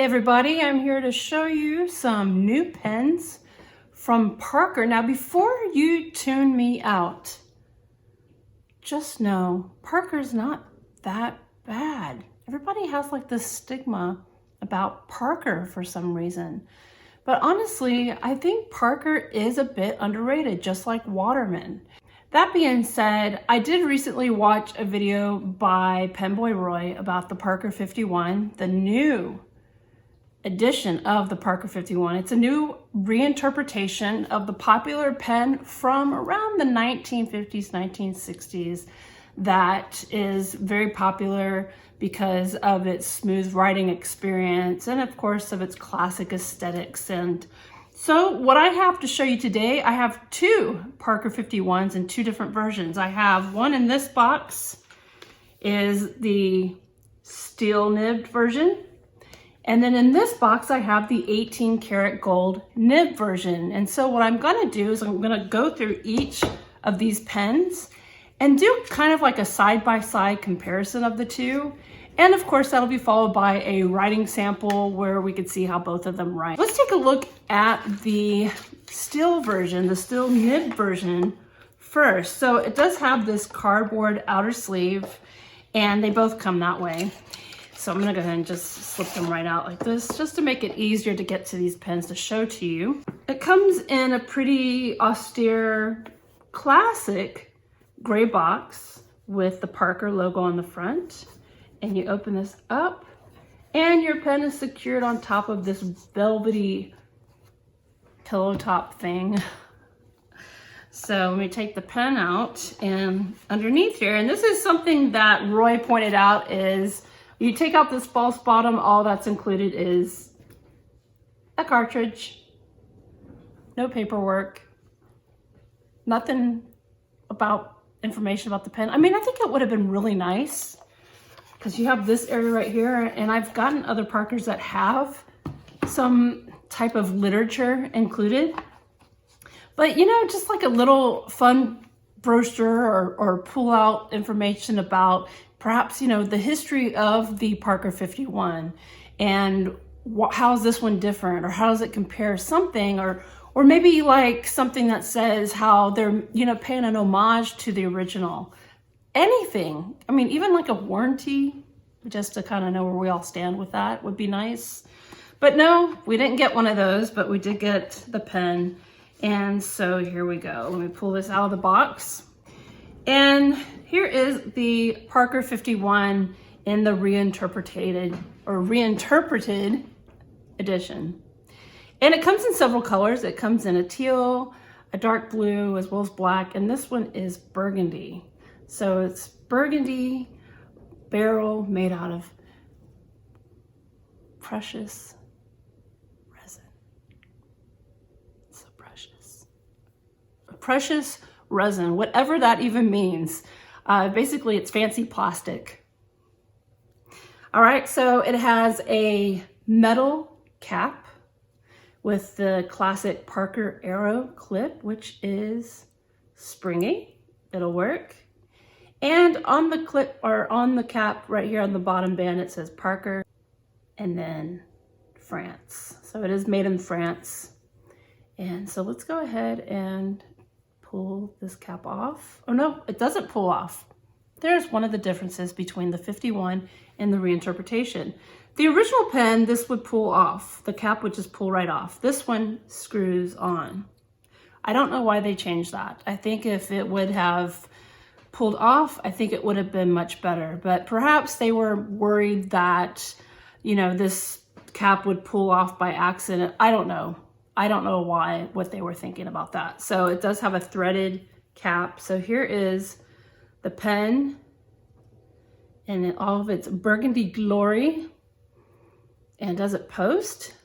Hey everybody, I'm here to show you some new pens from Parker. Now before you tune me out, just know Parker's not that bad. Everybody has like this stigma about Parker for some reason. But honestly, I think Parker is a bit underrated, just like Waterman. That being said, I did recently watch a video by Penboy Roy about the Parker 51, the new edition of the Parker 51. It's a new reinterpretation of the popular pen from around the 1950s, 1960s that is very popular because of its smooth writing experience and of course of its classic aesthetics. And so what I have to show you today, I have two Parker 51s in two different versions. I have one in this box is the steel nibbed version. And then in this box, I have the 18 karat gold nib version. And so what I'm gonna do is I'm gonna go through each of these pens and do kind of like a side-by-side comparison of the two. And of course, that'll be followed by a writing sample where we could see how both of them write. Let's take a look at the steel version, the steel nib version first. So it does have this cardboard outer sleeve and they both come that way. So I'm gonna go ahead and just slip them right out like this, just to make it easier to get to these pens to show to you. It comes in a pretty austere, classic gray box with the Parker logo on the front. And you open this up and your pen is secured on top of this velvety pillow top thing. So let me take the pen out and underneath here, and this is something that Roy pointed out is you take out this false bottom, all that's included is a cartridge, no paperwork, nothing about information about the pen. I mean, I think it would have been really nice because you have this area right here, and I've gotten other Parkers that have some type of literature included. But you know, just like a little fun brochure or pull out information about perhaps, you know, the history of the Parker 51 and how is this one different, or how does it compare something, or maybe like something that says how they're, you know, paying an homage to the original. Anything. I mean, even like a warranty, just to kind of know where we all stand with that would be nice. But no, we didn't get one of those, but we did get the pen. And so here we go. Let me pull this out of the box. And here is the Parker 51 in the reinterpreted edition. And it comes in several colors. It comes in a teal, a dark blue, as well as black. And this one is burgundy. So it's burgundy barrel made out of precious resin. So precious. Precious resin, whatever that even means. Basically, it's fancy plastic. All right, so it has a metal cap with the classic Parker Arrow clip, which is springy. It'll work. And on the clip, or on the cap right here on the bottom band, it says Parker and then France. So it is made in France. And so let's go ahead and pull this cap off. Oh no, it doesn't pull off. There's one of the differences between the 51 and the reinterpretation. The original pen, this would pull off. The cap would just pull right off. This one screws on. I don't know why they changed that. I think if it would have pulled off, I think it would have been much better. But perhaps they were worried that, you know, this cap would pull off by accident. I don't know. I don't know what they were thinking about that. So it does have a threaded cap. So here is the pen in all of its burgundy glory. And does it post?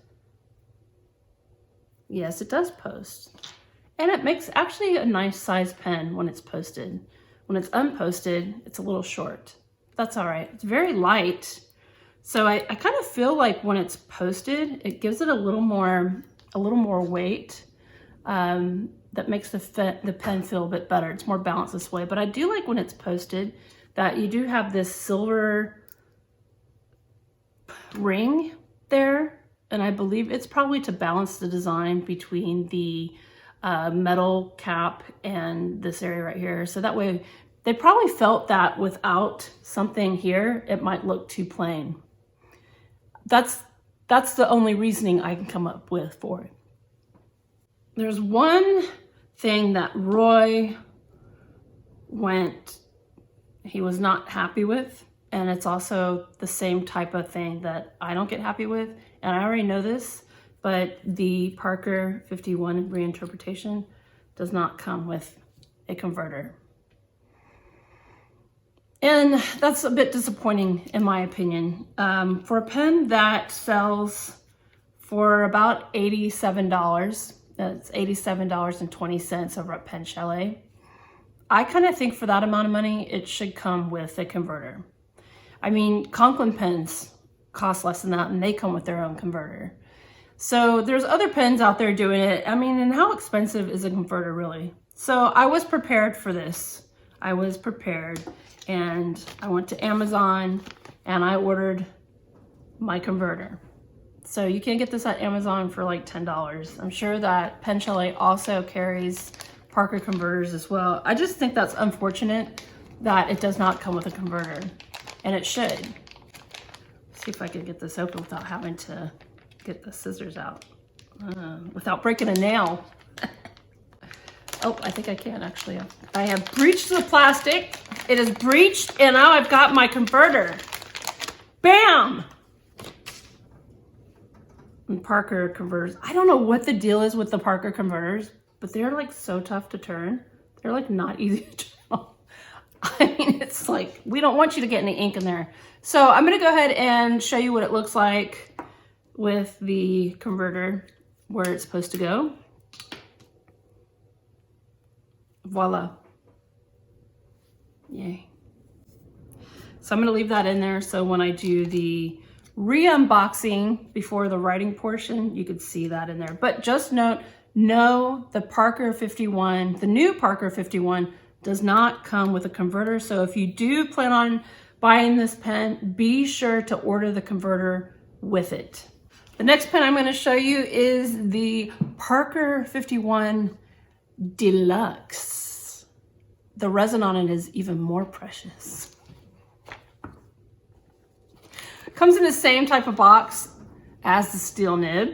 Yes, it does post. And it makes actually a nice size pen when it's posted. When it's unposted, it's a little short. That's all right. It's very light. So I kind of feel like when it's posted, it gives it a little more weight. That makes the pen feel a bit better. It's more balanced this way. But I do like when it's posted that you do have this silver ring there, and I believe it's probably to balance the design between the metal cap and this area right here. So that way, they probably felt that without something here, it might look too plain. That's the only reasoning I can come up with for it. There's one thing that Roy he was not happy with, and it's also the same type of thing that I don't get happy with, and I already know this, but the Parker 51 reinterpretation does not come with a converter. And that's a bit disappointing in my opinion. For a pen that sells for about $87, that's $87.20 over at Pen Chalet, I kind of think for that amount of money, it should come with a converter. I mean, Conklin pens cost less than that and they come with their own converter. So there's other pens out there doing it. I mean, and how expensive is a converter really? So I was prepared for this. I was prepared, and I went to Amazon and I ordered my converter. So you can get this at Amazon for like $10. I'm sure that Pen Chalet also carries Parker converters as well. I just think that's unfortunate that it does not come with a converter, and it should. Let's see if I can get this open without having to get the scissors out, without breaking a nail. Oh, I think I can actually. I have breached the plastic. It is breached, and now I've got my converter. Bam! And Parker converters. I don't know what the deal is with the Parker converters, but they're like so tough to turn. They're like not easy to turn. I mean, it's like, we don't want you to get any ink in there. So I'm gonna go ahead and show you what it looks like with the converter, where it's supposed to go. Voila. Yay. So I'm gonna leave that in there so when I do the re-unboxing before the writing portion, you could see that in there. But just note, no, the Parker 51, the new Parker 51 does not come with a converter. So if you do plan on buying this pen, be sure to order the converter with it. The next pen I'm going to show you is the Parker 51 Deluxe. The resin on it is even more precious. Comes in the same type of box as the steel nib,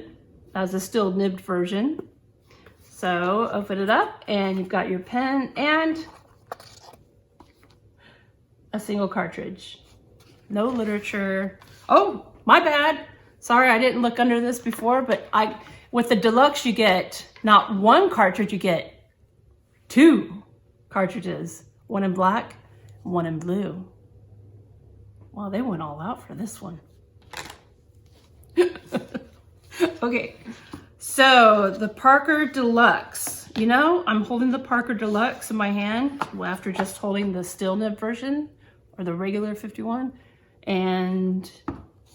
as the steel nibbed version. So open it up and you've got your pen and a single cartridge. No literature. Oh, my bad. Sorry, I didn't look under this before, but with the Deluxe, you get not one cartridge, you get 2 cartridges. One in black, one in blue. Well, they went all out for this one. Okay, so the Parker Deluxe. You know, I'm holding the Parker Deluxe in my hand after just holding the steel nib version or the regular 51. And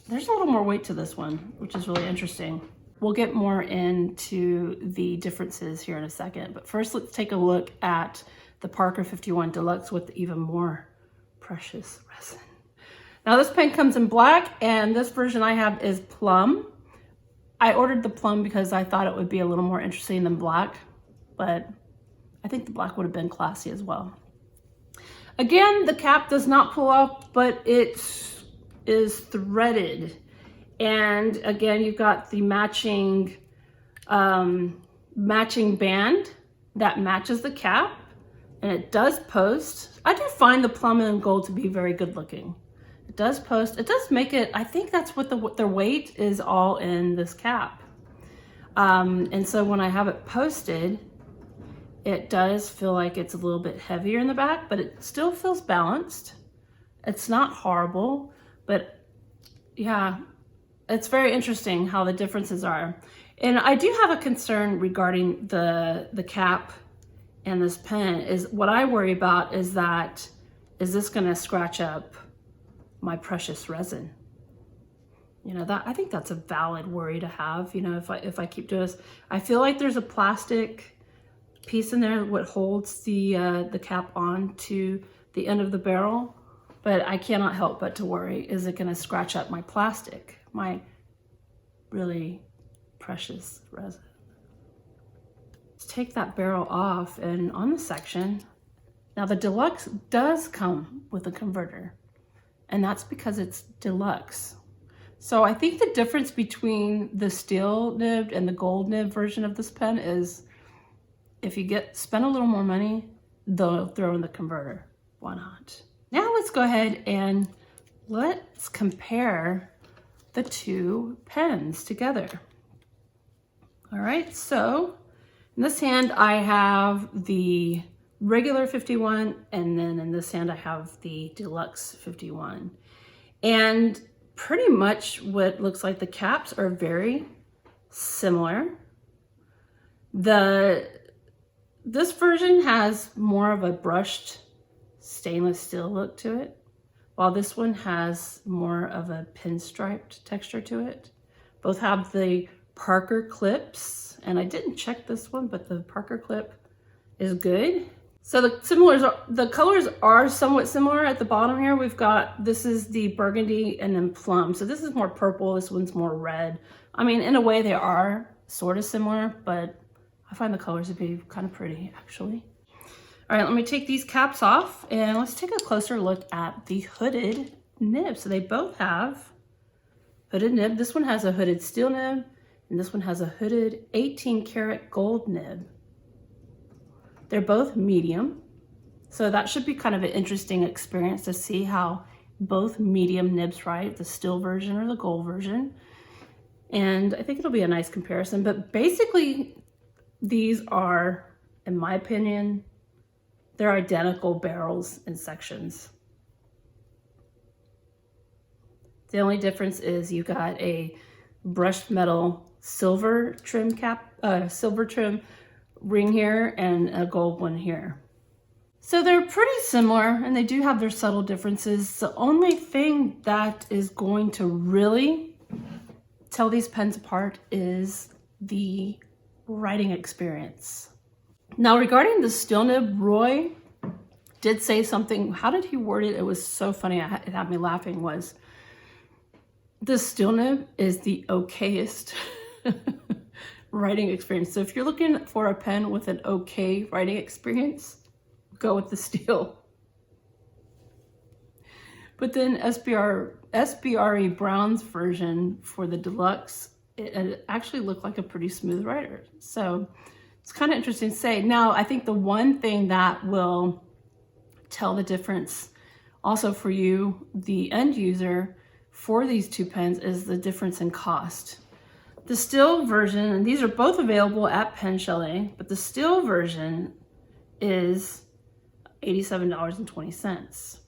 there's a little more weight to this one, which is really interesting. We'll get more into the differences here in a second. But first, let's take a look at the Parker 51 Deluxe with even more precious resin. Now this pen comes in black, and this version I have is plum. I ordered the plum because I thought it would be a little more interesting than black, but I think the black would have been classy as well. Again, the cap does not pull off, but it is threaded. And again, you've got the matching band that matches the cap, and it does post. I do find the plum and gold to be very good looking. It does post. It does make it, I think that's what their weight is all in this cap. And so when I have it posted, it does feel like it's a little bit heavier in the back, but it still feels balanced. It's not horrible, but yeah, it's very interesting how the differences are. And I do have a concern regarding the cap and this pen. Is what I worry about is that, is this gonna scratch up my precious resin? You know, that I think that's a valid worry to have. You know, if I keep doing this, I feel like there's a plastic piece in there what holds the cap on to the end of the barrel, but I cannot help but to worry, is it going to scratch up my plastic, my really precious resin. Let's take that barrel off, and on the section, now the Deluxe does come with a converter, and that's because it's Deluxe. So I think the difference between the steel nibbed and the gold nib version of this pen is if you spend a little more money, they'll throw in the converter. Why not? Now let's go ahead and let's compare the two pens together. All right, so in this hand I have the regular 51, and then in this hand I have the Deluxe 51. And pretty much what looks like the caps are very similar. This version has more of a brushed stainless steel look to it, while this one has more of a pinstriped texture to it. Both have the Parker clips, and I didn't check this one, but the Parker clip is good. So the colors are somewhat similar. At the bottom here, we've got, this is the burgundy and then plum. So this is more purple, this one's more red. I mean, in a way they are sort of similar, but I find the colors to be kind of pretty actually. All right, let me take these caps off and let's take a closer look at the hooded nib. So they both have hooded nib. This one has a hooded steel nib, and this one has a hooded 18 karat gold nib. They're both medium, so that should be kind of an interesting experience to see how both medium nibs write, the steel version or the gold version. And I think it'll be a nice comparison, but basically these are, in my opinion, they're identical barrels and sections. The only difference is you got a brushed metal silver trim silver trim ring here and a gold one here. So they're pretty similar, and they do have their subtle differences. The only thing that is going to really tell these pens apart is the writing experience. Now regarding the steel nib, Roy did say something. How did he word it? It was so funny. It had me laughing. Was the steel nib is the okayest writing experience. So if you're looking for a pen with an okay writing experience, go with the steel. But then SBRE Brown's version for the Deluxe, it actually looked like a pretty smooth writer. So it's kind of interesting to say. Now, I think the one thing that will tell the difference also for you, the end user, for these two pens is the difference in cost. The steel version, and these are both available at Pen Chalet, but the steel version is $87.20.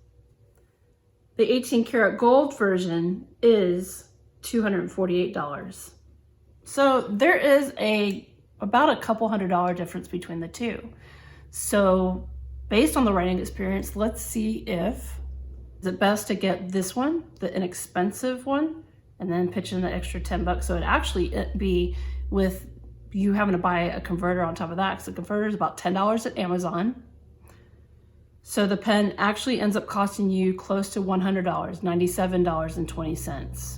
The 18 karat gold version is $248. So there is about a couple $100 difference between the two. So based on the writing experience, let's see if is it best to get this one, the inexpensive one, and then pitch in the extra 10 bucks. So it'd actually be with you having to buy a converter on top of that, because the converter is about $10 at Amazon. So the pen actually ends up costing you close to $100, $97.20.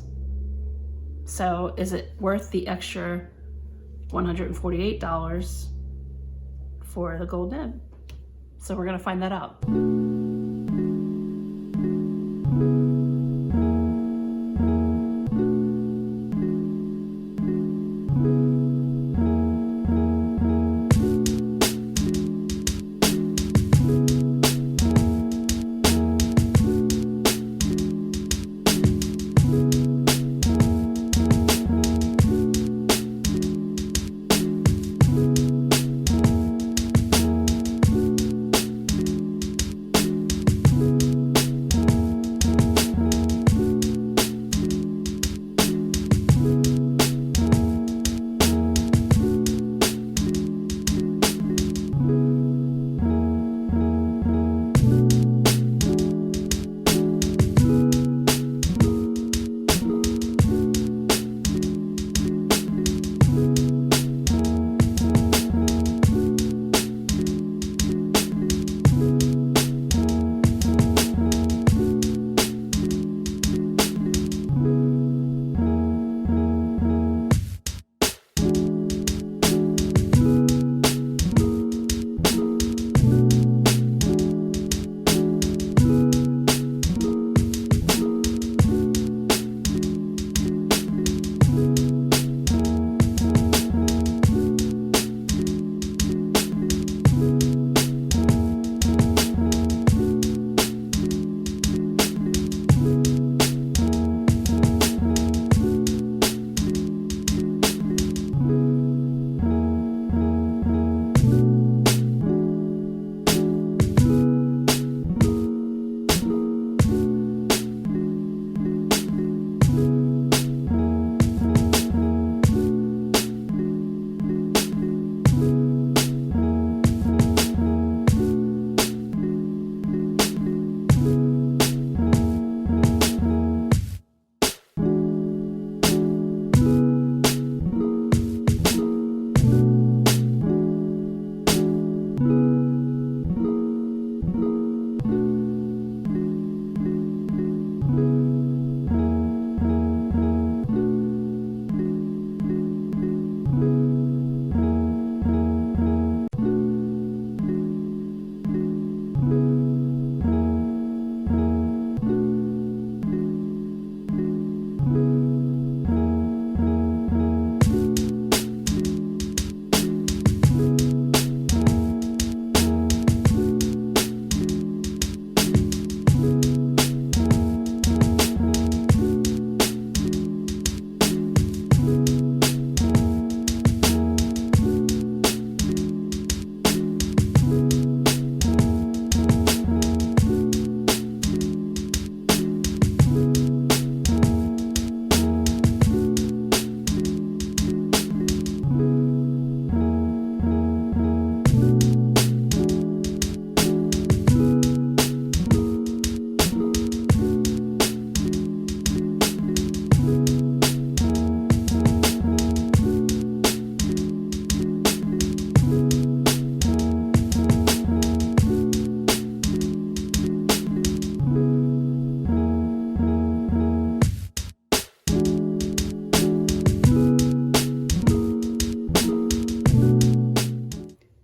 So is it worth the extra $148 for the gold nib? So we're gonna find that out.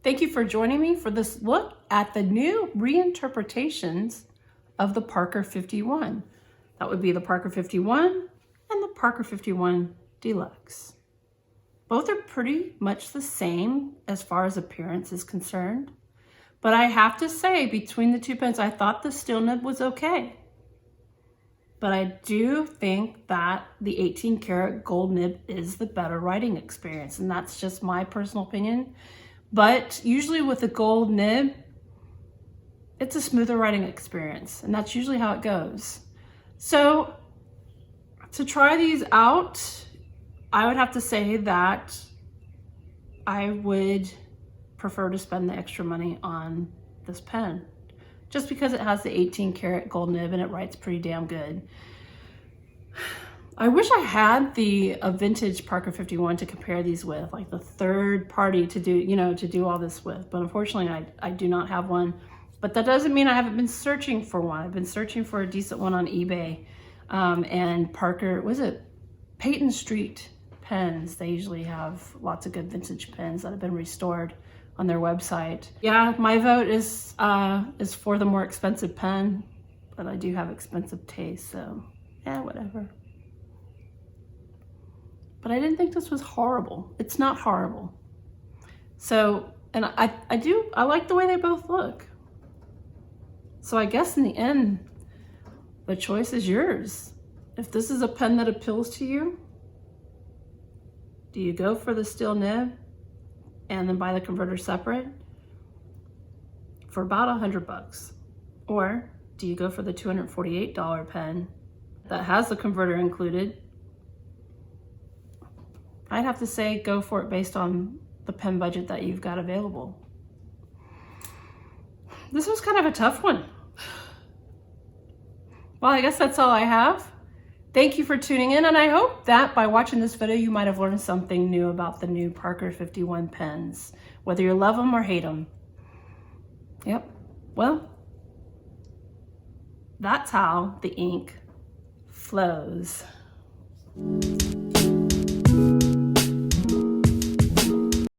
Thank you for joining me for this look at the new reinterpretations of the Parker 51. That would be the Parker 51 and the Parker 51 Deluxe. Both are pretty much the same as far as appearance is concerned, but I have to say between the two pens, I thought the steel nib was okay. But I do think that the 18 karat gold nib is the better writing experience, and that's just my personal opinion. But usually with the gold nib, it's a smoother writing experience, and that's usually how it goes. So to try these out, I would have to say that I would prefer to spend the extra money on this pen, just because it has the 18 karat gold nib and it writes pretty damn good. I wish I had a vintage Parker 51 to compare these with, like the third party to do all this with. But unfortunately, I do not have one. But that doesn't mean I haven't been searching for one. I've been searching for a decent one on eBay. And Parker, was it Peyton Street Pens? They usually have lots of good vintage pens that have been restored on their website. Yeah, my vote is for the more expensive pen, but I do have expensive taste, so yeah, whatever. But I didn't think this was horrible. It's not horrible. So, and I like the way they both look. So I guess in the end, the choice is yours. If this is a pen that appeals to you, do you go for the steel nib and then buy the converter separate for about $100? Or do you go for the $248 pen that has the converter included? I'd have to say go for it based on the pen budget that you've got available. This was kind of a tough one. Well, I guess that's all I have. Thank you for tuning in, and I hope that by watching this video, you might have learned something new about the new Parker 51 pens, whether you love them or hate them. Yep, well, that's how the ink flows.